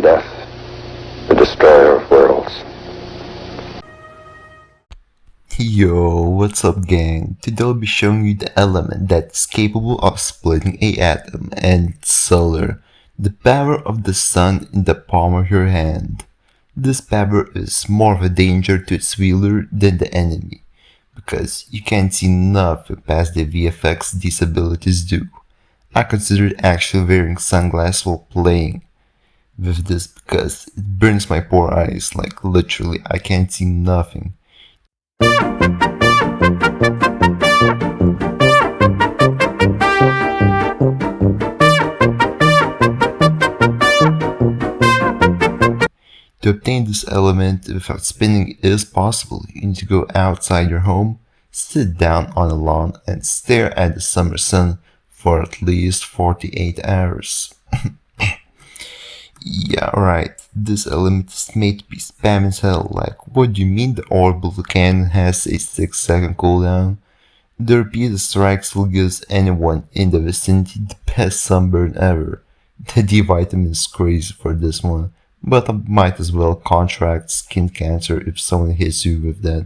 death, the destroyer of worlds. Yo, what's up gang? Today I'll be showing you the element that's capable of splitting an atom, and it's solar. The power of the sun in the palm of your hand. This power is more of a danger to its wielder than the enemy, because you can't see nothing past the VFX these abilities do. I considered actually wearing sunglasses while playing with this because it burns my poor eyes, like literally I can't see nothing. To obtain this element without spinning is possible. You need to go outside your home, sit down on a lawn and stare at the summer sun for at least 48 hours. Yeah, right, this element is made to be spam as hell. Like, what do you mean the orbital cannon has a 6-second cooldown? The repeated strikes will give anyone in the vicinity the best sunburn ever. The D vitamin is crazy for this one, but I might as well contract skin cancer if someone hits you with that.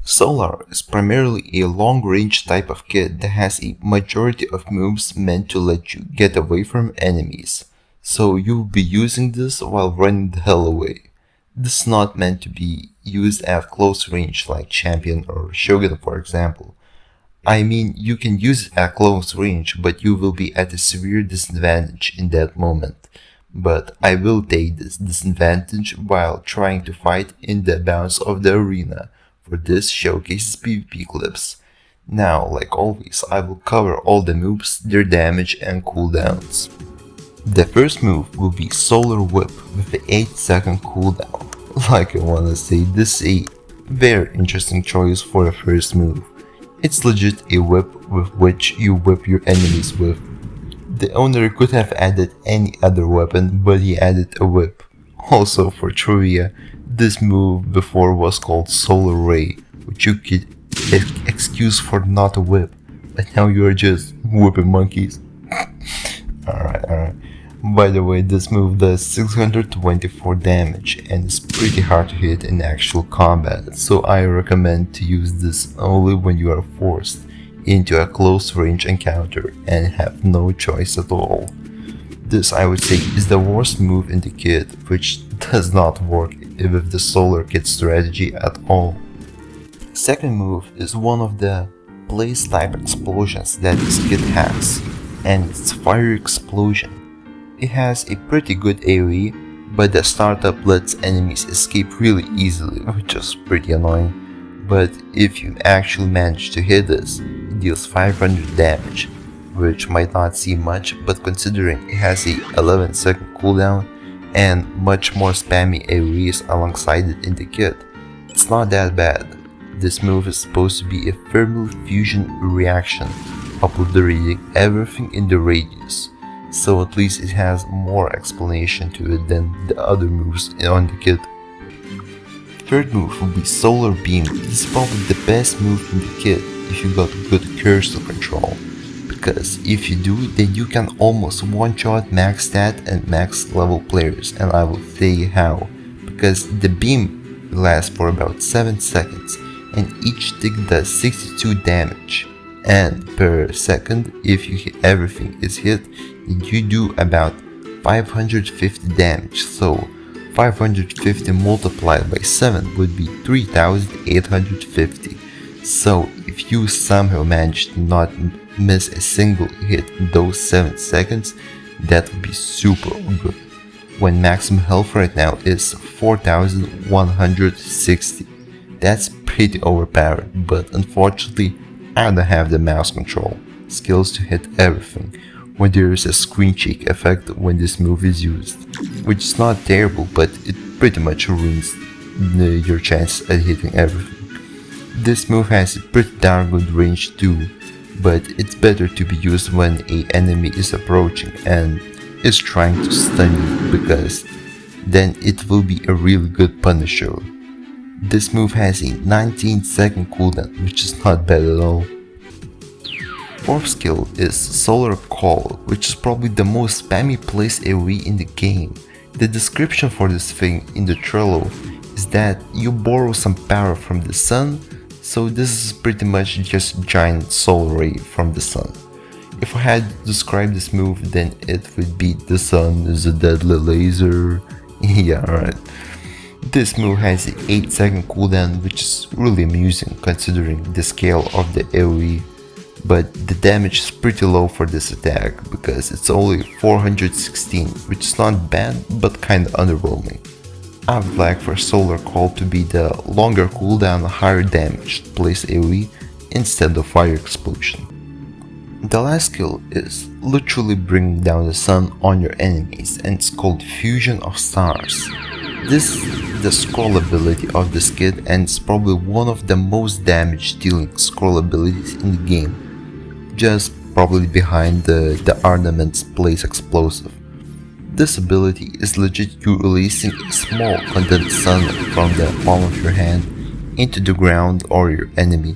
Solar is primarily a long-range type of kit that has a majority of moves meant to let you get away from enemies, so you'll be using this while running the hell away. This is not meant to be used at close range like Champion or Shogun for example. I mean, you can use it at close range, but you will be at a severe disadvantage in that moment. But I will take this disadvantage while trying to fight in the bounds of the arena. For this showcases PvP clips. Now, like always, I will cover all the moves, their damage and cooldowns. The first move will be Solar Whip with the 8-second cooldown. Like I wanna say, this is a very interesting choice for the first move. It's legit a whip with which you whip your enemies with. The owner could have added any other weapon, but he added a whip. Also for trivia, this move before was called Solar Ray, which you could excuse for not a whip, but now you are just whipping monkeys. Alright. By the way, this move does 624 damage and is pretty hard to hit in actual combat, so I recommend to use this only when you are forced into a close range encounter and have no choice at all. This, I would say, is the worst move in the kit, which does not work with the solar kit strategy at all. Second move is one of the playstyle explosions that this kit has, and it's Fire Explosion. It has a pretty good AoE, but the startup lets enemies escape really easily, which is pretty annoying. But if you actually manage to hit this, it deals 500 damage, which might not seem much, but considering it has a 11-second cooldown and much more spammy AoEs alongside it in the kit, it's not that bad. This move is supposed to be a thermal fusion reaction, obliterating everything in the radius, so at least it has more explanation to it than the other moves on the kit. Third move will be Solar Beam. This is probably the best move in the kit if you got good cursor control, because if you do, then you can almost one-shot max stat and max level players, and I will tell you how. Because the beam lasts for about 7 seconds and each tick does 62 damage, and per second if you hit everything is hit, then you do about 550 damage, so 550 multiplied by 7 would be 3850. So if you somehow manage to not miss a single hit in those 7 seconds, that would be super good. When maximum health right now is 4160. That's pretty overpowered, but unfortunately I don't have the mouse control skills to hit everything when there is a screen shake effect when this move is used, which is not terrible, but it pretty much ruins your chance at hitting everything. This move has a pretty darn good range too, but it's better to be used when an enemy is approaching and is trying to stun you, because then it will be a really good punisher. This move has a 19-second cooldown, which is not bad at all. Fourth skill is Solar Call, which is probably the most spammy place AoE in the game. The description for this thing in the Trello is that you borrow some power from the sun, so this is pretty much just a giant solar ray from the sun. If I had to describe this move, then it would be the sun is a deadly laser. Yeah, right. This move has an 8-second cooldown, which is really amusing considering the scale of the AoE, but the damage is pretty low for this attack because it's only 416, which is not bad but kinda underwhelming. I would like for Solar Call to be the longer cooldown, higher damage place AoE instead of Fire Explosion. The last skill is literally bringing down the sun on your enemies, and it's called Fusion of Stars. This is the scroll ability of this kit, and it's probably one of the most damage dealing scroll abilities in the game, just probably behind the Armaments Place Explosive. This ability is legit you releasing a small condensed sun from the palm of your hand into the ground or your enemy,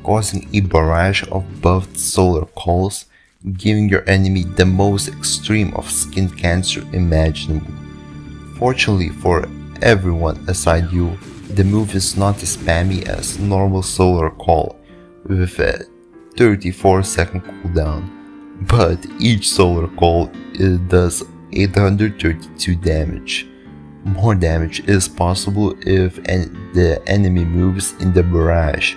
causing a barrage of buffed solar calls, giving your enemy the most extreme of skin cancer imaginable. Fortunately for everyone aside you, the move is not as spammy as normal solar call with a 34-second cooldown, but each solar call does 832 damage. More damage is possible if the enemy moves in the barrage,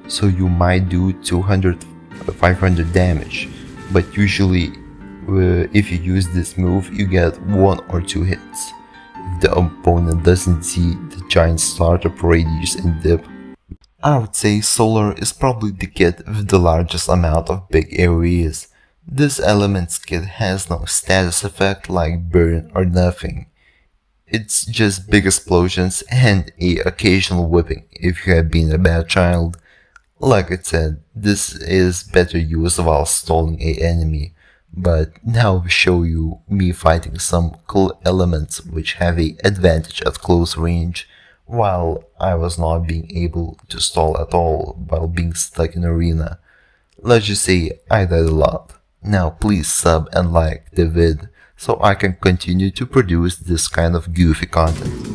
so you might do 500 damage, but usually if you use this move you get 1 or 2 hits if the opponent doesn't see the giant startup radius and dip. I would say Solar is probably the kit with the largest amount of big areas. This Elements kit has no status effect like Burn or nothing. It's just big explosions and a occasional whipping if you have been a bad child. Like I said, this is better used while stalling a enemy, but now we show you me fighting some cool elements which have a advantage at close range, while I was not being able to stall at all while being stuck in arena. Let's just say I died a lot. Now please sub and like the vid so I can continue to produce this kind of goofy content.